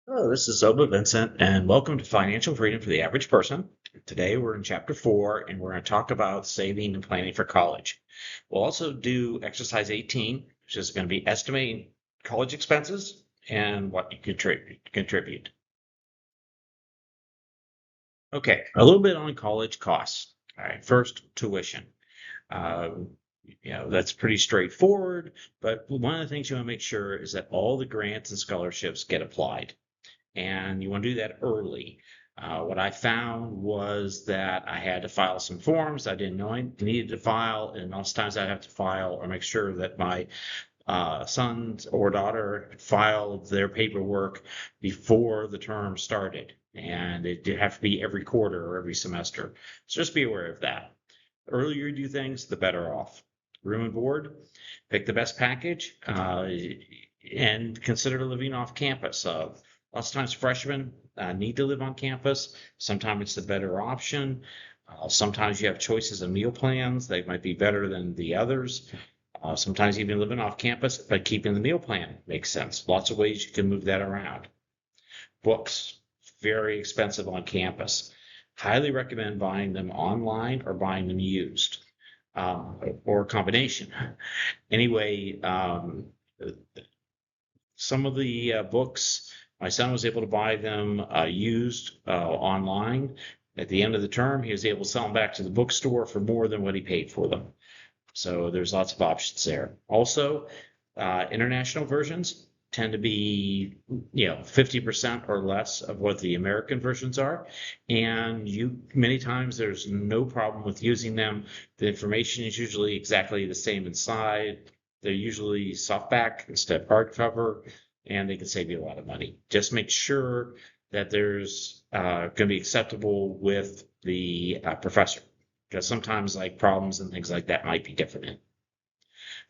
Hello, this is Zoba Vincent, and welcome to Financial Freedom for the Average Person. Today we're in Chapter 4, and we're going to talk about saving and planning for college. We'll also do Exercise 18, which is going to be estimating college expenses and what you contribute. Okay, a little bit on college costs. All right, first, tuition. Uh, that's pretty straightforward, but one of the things you want to make sure is that all the grants and scholarships get applied. And you want to do that early. What I found was that I had to file some forms I didn't know I needed to file, and most times I have to file or make sure that my son or daughter filed their paperwork before the term started. And it did have to be every quarter or every semester. So just be aware of that. The earlier you do things, the better off. Room and board, pick the best package, and consider living off campus. Lots of times freshmen need to live on campus. Sometimes it's the better option. Sometimes you have choices of meal plans that might be better than the others. Sometimes even living off campus, but keeping the meal plan makes sense. Lots of ways you can move that around. Books, very expensive on campus. Highly recommend buying them online or buying them used, or a combination. Anyway, some of the books, my son was able to buy them used online. At the end of the term, he was able to sell them back to the bookstore for more than what he paid for them. So there's lots of options there. Also, international versions tend to be, 50% or less of what the American versions are. And many times there's no problem with using them. The information is usually exactly the same inside. They're usually softback instead of hardcover, and they can save you a lot of money. Just make sure that there's going to be acceptable with the professor, because sometimes like problems and things like that might be different.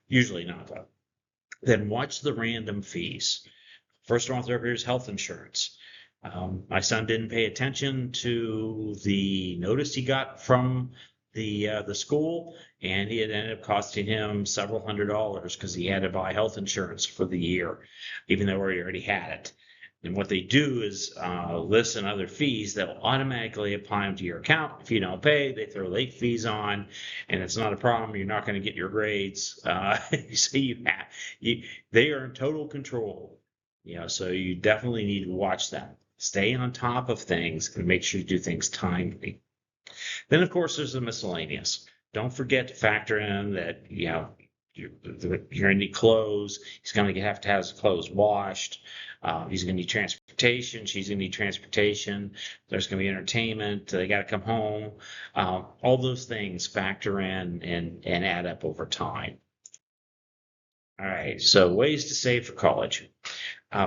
Usually not though. Then watch the random fees. First one there is health insurance. My son didn't pay attention to the notice he got from the school, and it ended up costing him several $100s because he had to buy health insurance for the year, even though he already had it. And what they do is list and other fees that will automatically apply them to your account. If you don't pay, they throw late fees on, and it's not a problem. You're not going to get your grades. So they are in total control. So you definitely need to watch them. Stay on top of things and make sure you do things timely. Then, of course, there's the miscellaneous. Don't forget to factor in that, you're going to need clothes. He's going to have to have his clothes washed. He's going to need transportation. She's going to need transportation. There's going to be entertainment. They got to come home. All those things factor in and add up over time. All right, so ways to save for college.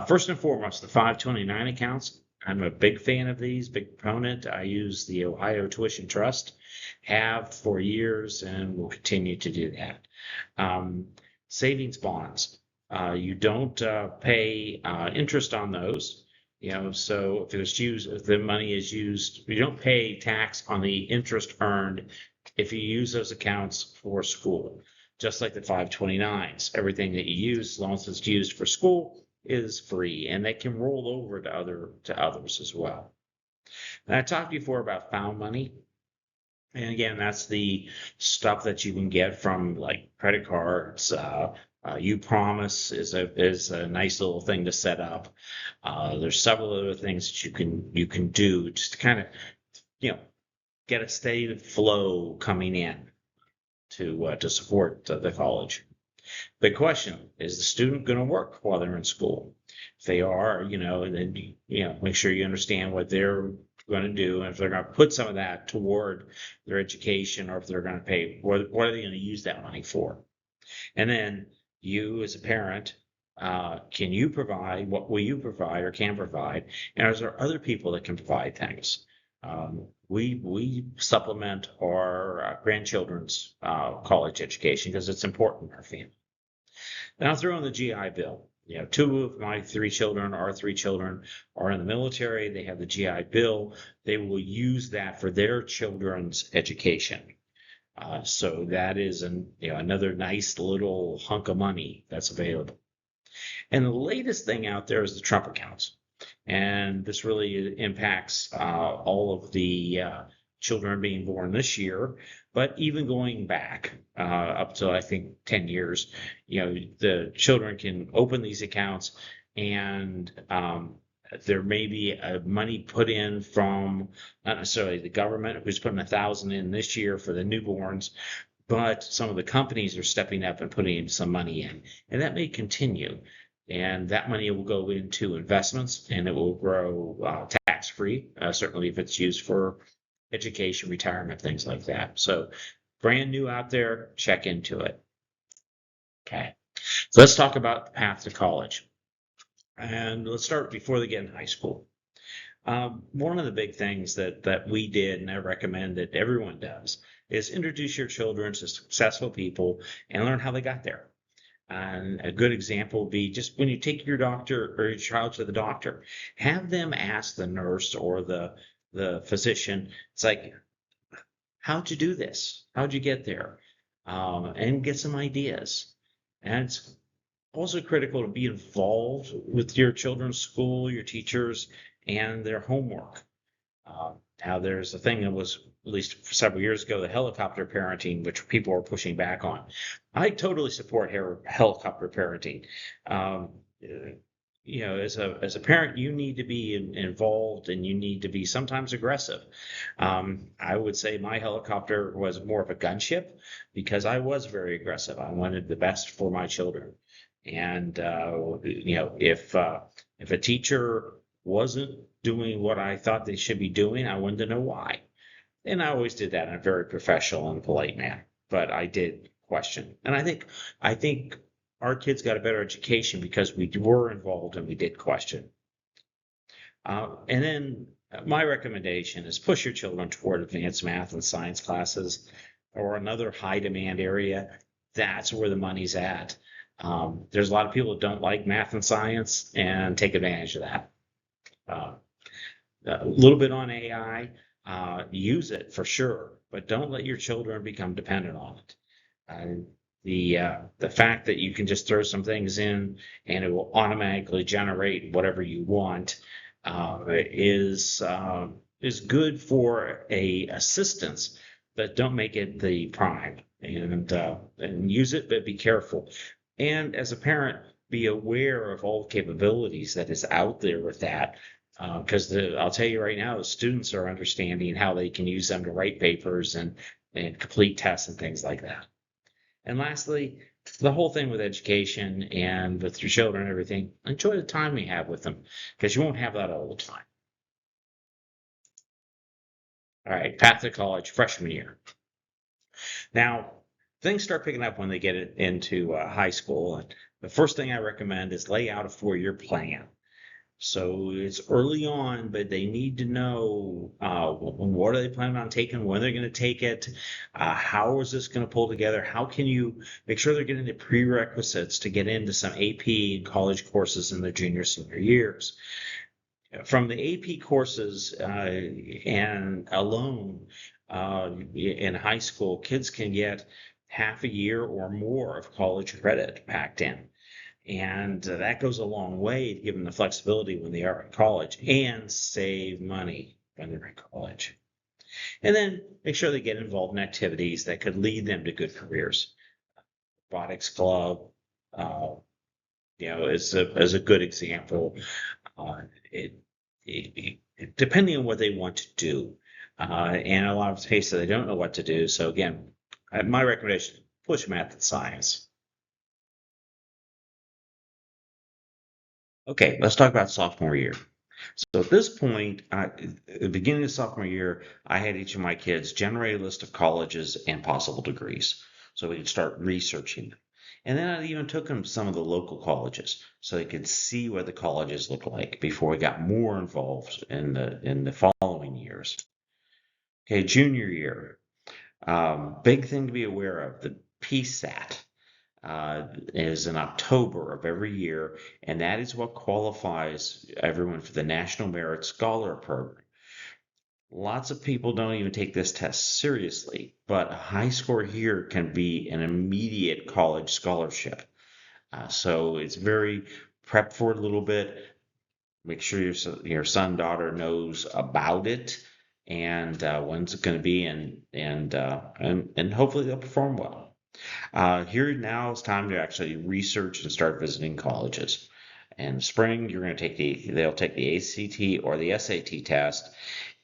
First and foremost, the 529 accounts. I'm a big fan of these, big proponent. I use the Ohio Tuition Trust, have for years, and will continue to do that. Savings bonds. You don't pay interest on those. So if the money is used, you don't pay tax on the interest earned if you use those accounts for school. Just like the 529s, everything that you use, as long as it's used for school, is free, and they can roll over to others as well. And I talked before about found money. And again, that's the stuff that you can get from like credit cards. Promise is a nice little thing to set up. There's several other things that you can do just to kind of get a steady flow coming in to support the college. The question is the student going to work while they're in school? If they are, and then make sure you understand what they're going to do, and if they're going to put some of that toward their education, or if they're going to pay, what are they going to use that money for? And then you, as a parent, can you provide? What will you provide or can provide? And is there other people that can provide things? We supplement our grandchildren's college education because it's important in our family. Then I'll throw in the GI Bill. Two of my three children are in the military. They have the GI Bill. They will use that for their children's education. So that is another nice little hunk of money that's available. And the latest thing out there is the Trump accounts. And this really impacts all of the children being born this year. But even going back up to, I think, 10 years, the children can open these accounts, and there may be money put in from not necessarily the government, who's putting 1,000 in this year for the newborns, but some of the companies are stepping up and putting some money in, and that may continue. And that money will go into investments, and it will grow tax-free, certainly if it's used for education, retirement, things like that. So brand new out there, check into it. Okay. So let's talk about the path to college. And let's start before they get in high school. One of the big things that we did, and I recommend that everyone does, is introduce your children to successful people and learn how they got there. And a good example would be just when you take your doctor or your child to the doctor, have them ask the nurse or the physician, it's like, how'd you do this? How'd you get there? And get some ideas. And it's also critical to be involved with your children's school, your teachers, and their homework. Now, there's a thing that was released several years ago, the helicopter parenting, which people are pushing back on. I totally support helicopter parenting. As a parent, you need to be involved, and you need to be sometimes aggressive. I would say my helicopter was more of a gunship because I was very aggressive. I wanted the best for my children. And if a teacher wasn't doing what I thought they should be doing, I wanted to know why. And I always did that in a very professional and polite manner, but I did question. And I think our kids got a better education because we were involved and we did question. And then my recommendation is push your children toward advanced math and science classes or another high demand area. That's where the money's at. There's a lot of people that don't like math and science, and take advantage of that. A little bit on AI, use it for sure, but don't let your children become dependent on it. The fact that you can just throw some things in and it will automatically generate whatever you want is good for a assistance, but don't make it the prime. And use it, but be careful. And as a parent, be aware of all the capabilities that is out there with that. Because I'll tell you right now, the students are understanding how they can use them to write papers and complete tests and things like that. And lastly, the whole thing with education and with your children and everything, enjoy the time you have with them, because you won't have that all the time. All right, path to college, freshman year. Now, things start picking up when they get into high school. And the first thing I recommend is lay out a 4-year plan. So it's early on, but they need to know what are they planning on taking, when they're going to take it, how is this going to pull together, how can you make sure they're getting the prerequisites to get into some AP and college courses in their junior, senior years. From the AP courses and alone in high school, kids can get half a year or more of college credit packed in. And that goes a long way to give them the flexibility when they are in college and save money when they're in college. And then make sure they get involved in activities that could lead them to good careers. Robotics club, is a good example. Depending on what they want to do, and a lot of cases they don't know what to do. So again, my recommendation: push math and science. Okay, let's talk about sophomore year. So at this point, at the beginning of sophomore year, I had each of my kids generate a list of colleges and possible degrees so we could start researching them. And then I even took them to some of the local colleges so they could see what the colleges look like before we got more involved in the following years. Okay, junior year. Big thing to be aware of, the PSAT. Is in October of every year, and that is what qualifies everyone for the National Merit Scholar Program. Lots of people don't even take this test seriously, but a high score here can be an immediate college scholarship. So it's very prep for it a little bit. Make sure your son, daughter knows about it and when's it going to be, and hopefully they'll perform well. Here now it's time to actually research and start visiting colleges. In the spring, they'll take the ACT or the SAT test,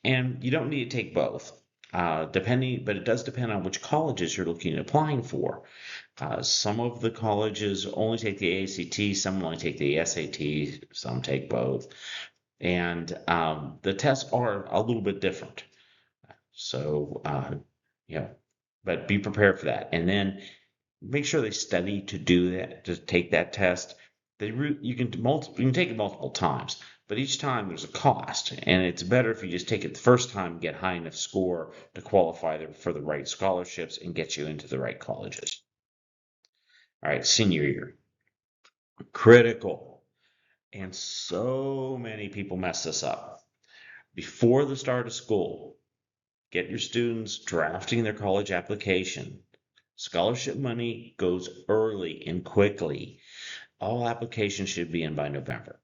and you don't need to take both. But it does depend on which colleges you're looking at applying for. Some of the colleges only take the ACT, some only take the SAT, some take both. And the tests are a little bit different. So, but be prepared for that. And then make sure they study to do that, to take that test. You can take it multiple times, but each time there's a cost, and it's better if you just take it the first time and get high enough score to qualify for the right scholarships and get you into the right colleges. All right, senior year, critical, and so many people mess this up. Before the start of school, get your students drafting their college application. Scholarship money goes early and quickly. All applications should be in by November.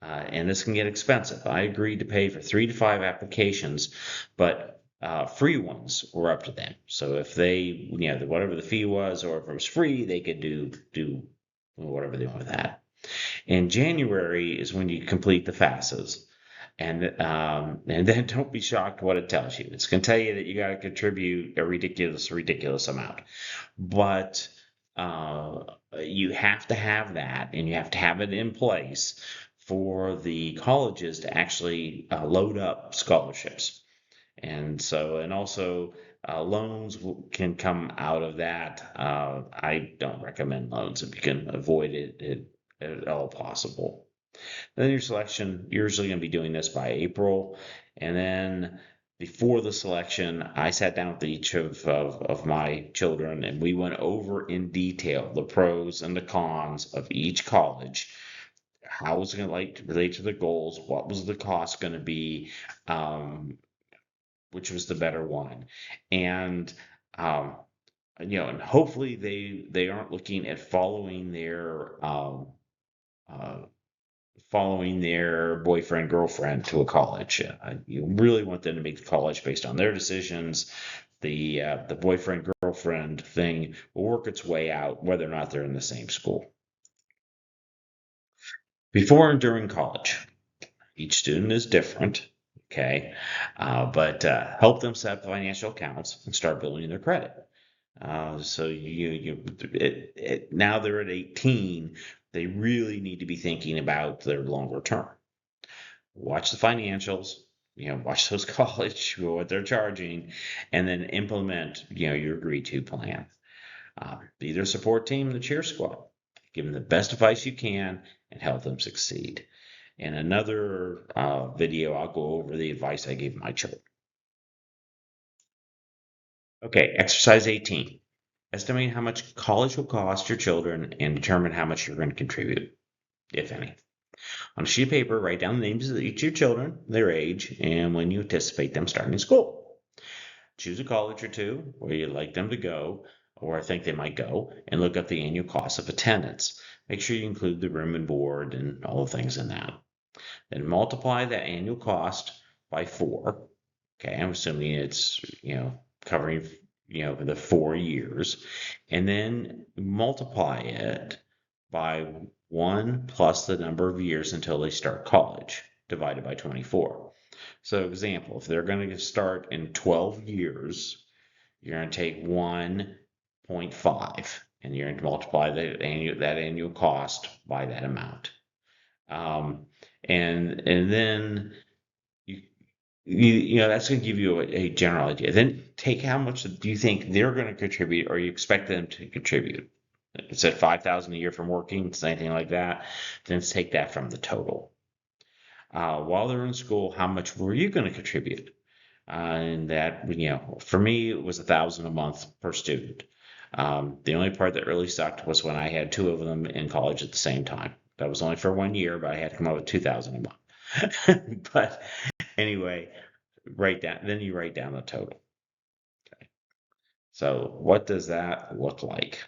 And this can get expensive. I agreed to pay for 3 to 5 applications, but free ones were up to them. So if they, whatever the fee was, or if it was free, they could do whatever they want with that. In January is when you complete the FAFSAs. And then don't be shocked what it tells you. It's going to tell you that you got to contribute a ridiculous amount. But you have to have that, and you have to have it in place for the colleges to actually load up scholarships. And also loans can come out of that. I don't recommend loans if you can avoid it at all possible. Then your selection, you're usually going to be doing this by April. And then before the selection, I sat down with each of my children, and we went over in detail the pros and the cons of each college. How was it going to relate to the goals? What was the cost going to be? Which was the better one? And and hopefully they aren't looking at following their boyfriend girlfriend to a college. You really want them to make the college based on their decisions. The boyfriend girlfriend thing will work its way out whether or not they're in the same school. Before and during college, each student is different. Okay, but help them set up financial accounts and start building their credit. So now they're at 18, they really need to be thinking about their longer term. Watch the financials, watch those college, what they're charging, and then implement, your agreed to plan. Be their support team, the cheer squad. Give them the best advice you can and help them succeed. In another video, I'll go over the advice I gave my children. Okay, exercise 18. Estimate how much college will cost your children and determine how much you're going to contribute, if any. On a sheet of paper, write down the names of each of your children, their age, and when you anticipate them starting school. Choose a college or two where you'd like them to go, or think they might go, and look up the annual cost of attendance. Make sure you include the room and board and all the things in that. Then multiply that annual cost by 4. Okay, I'm assuming it's, covering, the 4 years. And then multiply it by 1 plus the number of years until they start college, divided by 24. So example, if they're going to start in 12 years, you're going to take 1.5, and you're going to multiply that annual cost by that amount. And then that's going to give you a general idea. Then take how much do you think they're going to contribute, or you expect them to contribute. It's at $5,000 a year from working, it's anything like that. Then take that from the total. While they're in school, how much were you going to contribute? And that, for me, it was $1,000 a month per student. The only part that really sucked was when I had 2 of them in college at the same time. That was only for 1 year, but I had to come up with $2,000 a month. But anyway, then you write down the total. Okay. So what does that look like?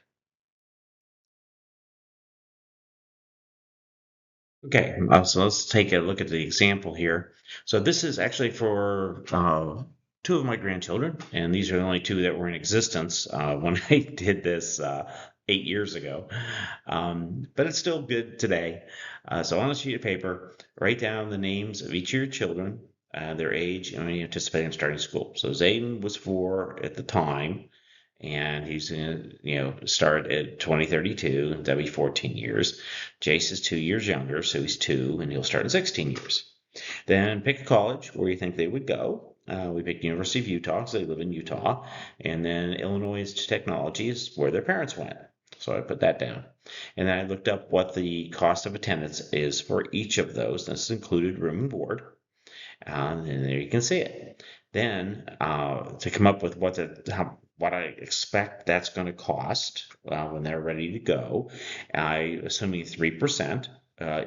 Okay, so let's take a look at the example here. So this is actually for two of my grandchildren, and these are the only two that were in existence when I did this 8 years ago. But it's still good today. So on a sheet of paper, write down the names of each of your children, their age, and when you anticipate them starting school. So Zayden was 4 at the time, and he's going to start at 2032. That'll be 14 years. Jace is 2 years younger, so he's 2, and he'll start in 16 years. Then pick a college where you think they would go. We picked University of Utah because they live in Utah, and then Illinois Institute of Technology is where their parents went. So I put that down. And then I looked up what the cost of attendance is for each of those. This included room and board. And there you can see it. Then to come up with what I expect that's going to cost when they're ready to go, I assuming 3%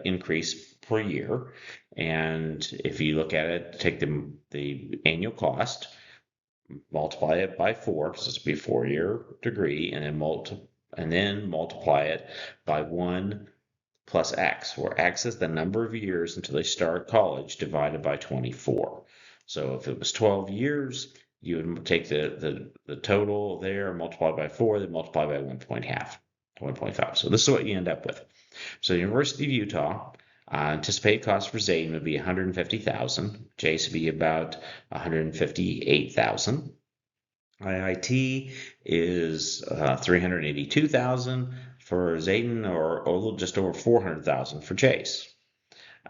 increase per year. And if you look at it, take the annual cost, multiply it by 4, because this would be a 4-year degree, and then multiply it by 1 plus X, where X is the number of years until they start college divided by 24. So if it was 12 years, you would take the total there, multiply by 4, then multiply by 1.5. So this is what you end up with. So the University of Utah, anticipated cost for Zayden would be 150,000. Jace would be about 158,000. IIT is 382,000 for Zayden, or a little just over 400,000 for Jace.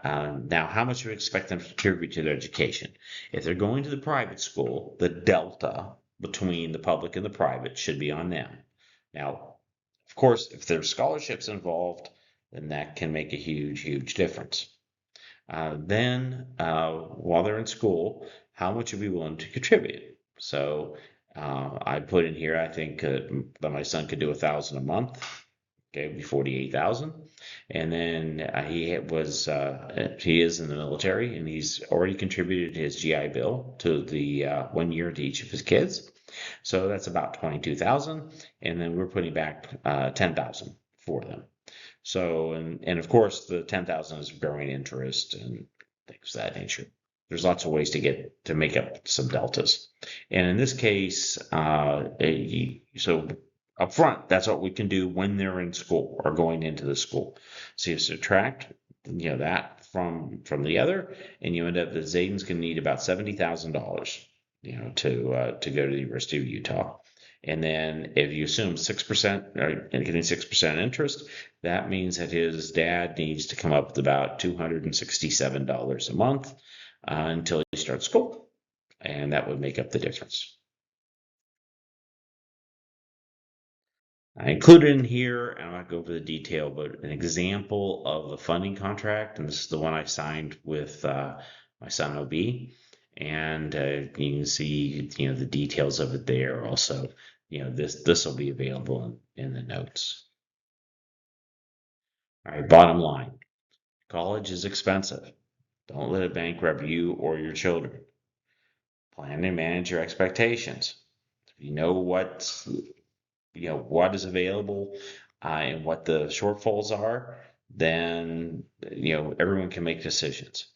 Now, how much do we expect them to contribute to their education? If they're going to the private school, the delta between the public and the private should be on them. Now, of course, if there's scholarships involved, then that can make a huge, huge difference. Then, while they're in school, how much are we willing to contribute? So I put in here, I think that my son could do 1,000 a month. Okay, it'd be 48,000. And then he is in the military, and he's already contributed his GI Bill to the 1 year to each of his kids. So that's about 22,000. And then we're putting back 10,000 for them. So, and of course, the 10,000 is bearing interest and things of that nature. There's lots of ways to make up some deltas. And in this case, so up front, that's what we can do when they're in school or going into the school. So you subtract, that from the other, and you end up that Zayden's going to need about $70,000, to go to the University of Utah. And then if you assume 6% and getting 6% interest, that means that his dad needs to come up with about $267 a month until he starts school, and that would make up the difference. I included in here, and I'm not going to go over the detail, but an example of a funding contract, and this is the one I signed with my son OB, and you can see the details of it there. Also, this will be available in the notes. All right, bottom line: college is expensive. Don't let it bankrupt you or your children. Plan and manage your expectations. If you know what is available and what the shortfalls are, then everyone can make decisions.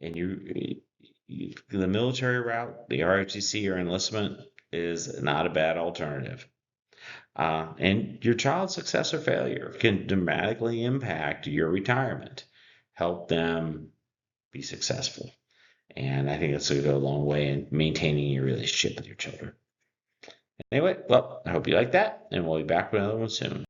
And the military route, the ROTC or enlistment, is not a bad alternative. And your child's success or failure can dramatically impact your retirement. Help them be successful. And I think that's going to go a long way in maintaining your relationship with your children. Anyway, well, I hope you like that, and we'll be back with another one soon.